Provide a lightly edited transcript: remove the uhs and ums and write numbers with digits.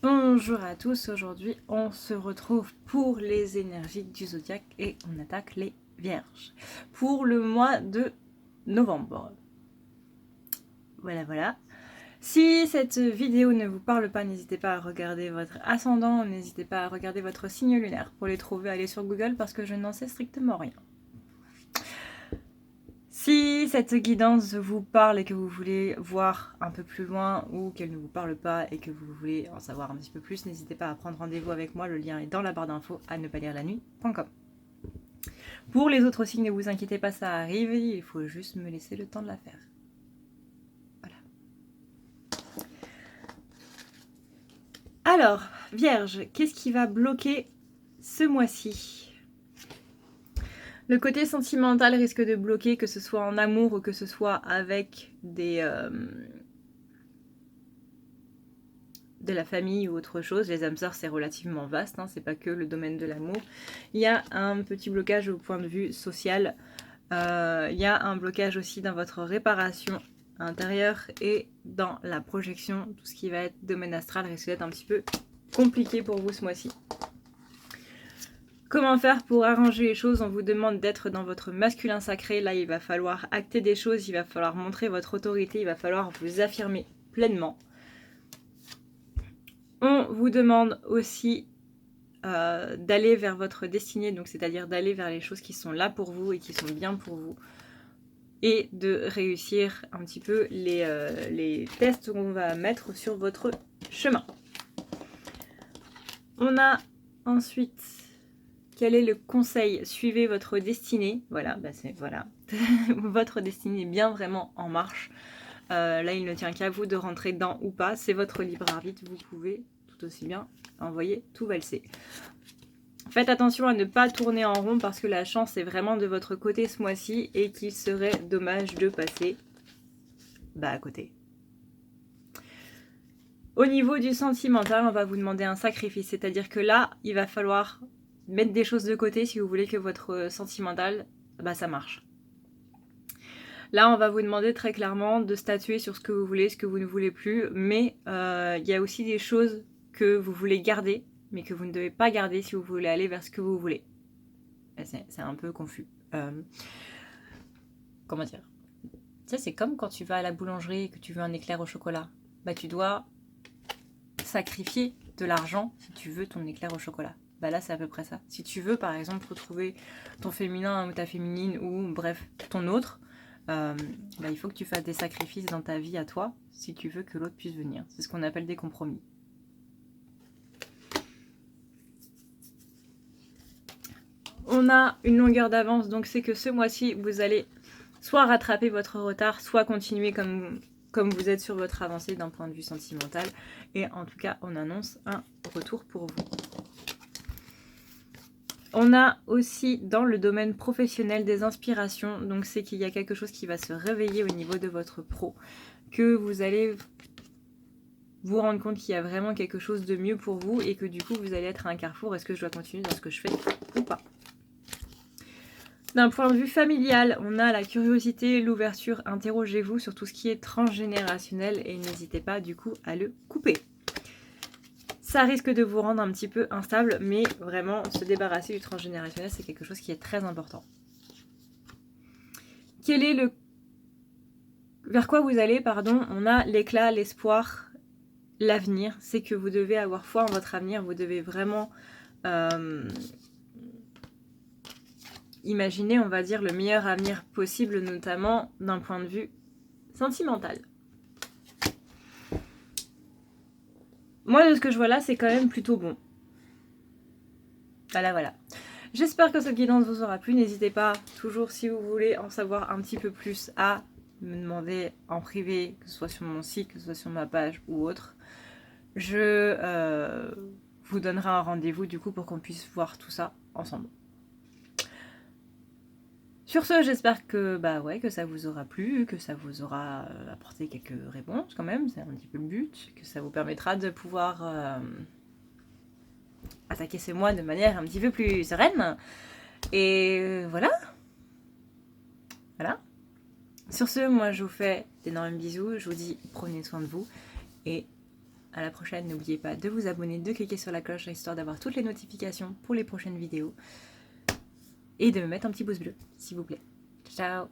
Bonjour à tous, aujourd'hui on se retrouve pour les énergies du zodiaque et on attaque les vierges pour le mois de novembre. Voilà. Si cette vidéo ne vous parle pas, n'hésitez pas à regarder votre ascendant, n'hésitez pas à regarder votre signe lunaire. Pour les trouver, allez sur Google parce que je n'en sais strictement rien. Si cette guidance vous parle et que vous voulez voir un peu plus loin ou qu'elle ne vous parle pas et que vous voulez en savoir un petit peu plus, n'hésitez pas à prendre rendez-vous avec moi, le lien est dans la barre d'infos à ne pas lire la nuit.com. Pour les autres signes, ne vous inquiétez pas, ça arrive, il faut juste me laisser le temps de la faire. Voilà. Alors, Vierge, qu'est-ce qui va bloquer ce mois-ci ? Le côté sentimental risque de bloquer, que ce soit en amour ou que ce soit avec de la famille ou autre chose. Les âmes sœurs, c'est relativement vaste, hein, c'est pas que le domaine de l'amour. Il y a un petit blocage au point de vue social. Il y a un blocage aussi dans votre réparation intérieure et dans la projection. Tout ce qui va être domaine astral risque d'être un petit peu compliqué pour vous ce mois-ci. Comment faire pour arranger les choses? On vous demande d'être dans votre masculin sacré. Là, il va falloir acter des choses, il va falloir montrer votre autorité, il va falloir vous affirmer pleinement. On vous demande aussi d'aller vers votre destinée, donc c'est-à-dire d'aller vers les choses qui sont là pour vous et qui sont bien pour vous. Et de réussir un petit peu les tests qu'on va mettre sur votre chemin. On a ensuite... Quel est le conseil? Suivez votre destinée. Voilà, voilà. Votre destinée est bien vraiment en marche. Là, il ne tient qu'à vous de rentrer dedans ou pas. C'est votre libre arbitre. Vous pouvez tout aussi bien envoyer tout valser. Faites attention à ne pas tourner en rond parce que la chance est vraiment de votre côté ce mois-ci et qu'il serait dommage de passer à côté. Au niveau du sentimental, on va vous demander un sacrifice. C'est-à-dire que là, il va falloir mettre des choses de côté si vous voulez que votre sentimental, ça marche. Là, on va vous demander très clairement de statuer sur ce que vous voulez, ce que vous ne voulez plus, mais il y a aussi des choses que vous voulez garder, mais que vous ne devez pas garder si vous voulez aller vers ce que vous voulez. C'est un peu confus. Comment dire? Tu sais, c'est comme quand tu vas à la boulangerie et que tu veux un éclair au chocolat. Tu dois sacrifier de l'argent si tu veux ton éclair au chocolat. Là, c'est à peu près ça. Si tu veux, par exemple, retrouver ton féminin ou ta féminine ou, bref, ton autre, il faut que tu fasses des sacrifices dans ta vie à toi si tu veux que l'autre puisse venir. C'est ce qu'on appelle des compromis. On a une longueur d'avance, donc c'est que ce mois-ci, vous allez soit rattraper votre retard, soit continuer comme vous êtes sur votre avancée d'un point de vue sentimental. Et en tout cas, on annonce un retour pour vous. On a aussi dans le domaine professionnel des inspirations, donc c'est qu'il y a quelque chose qui va se réveiller au niveau de votre pro, que vous allez vous rendre compte qu'il y a vraiment quelque chose de mieux pour vous et que du coup vous allez être à un carrefour, est-ce que je dois continuer dans ce que je fais ou pas? D'un point de vue familial, on a la curiosité, l'ouverture, interrogez-vous sur tout ce qui est transgénérationnel et n'hésitez pas du coup à le couper. Ça risque de vous rendre un petit peu instable, mais vraiment se débarrasser du transgénérationnel, c'est quelque chose qui est très important. Quel est le... Vers quoi vous allez, pardon? On a l'éclat, l'espoir, l'avenir. C'est que vous devez avoir foi en votre avenir, vous devez vraiment imaginer, on va dire, le meilleur avenir possible, notamment d'un point de vue sentimental. Moi, de ce que je vois là, c'est quand même plutôt bon. Voilà. J'espère que cette guidance vous aura plu. N'hésitez pas, toujours si vous voulez en savoir un petit peu plus, à me demander en privé, que ce soit sur mon site, que ce soit sur ma page ou autre. Je vous donnerai un rendez-vous du coup pour qu'on puisse voir tout ça ensemble. Sur ce, j'espère que que ça vous aura plu, que ça vous aura apporté quelques réponses quand même, c'est un petit peu le but, que ça vous permettra de pouvoir attaquer ce mois de manière un petit peu plus sereine. Et voilà. Sur ce, moi je vous fais d'énormes bisous, je vous dis prenez soin de vous et à la prochaine. N'oubliez pas de vous abonner, de cliquer sur la cloche histoire d'avoir toutes les notifications pour les prochaines vidéos. Et de me mettre un petit pouce bleu, s'il vous plaît. Ciao!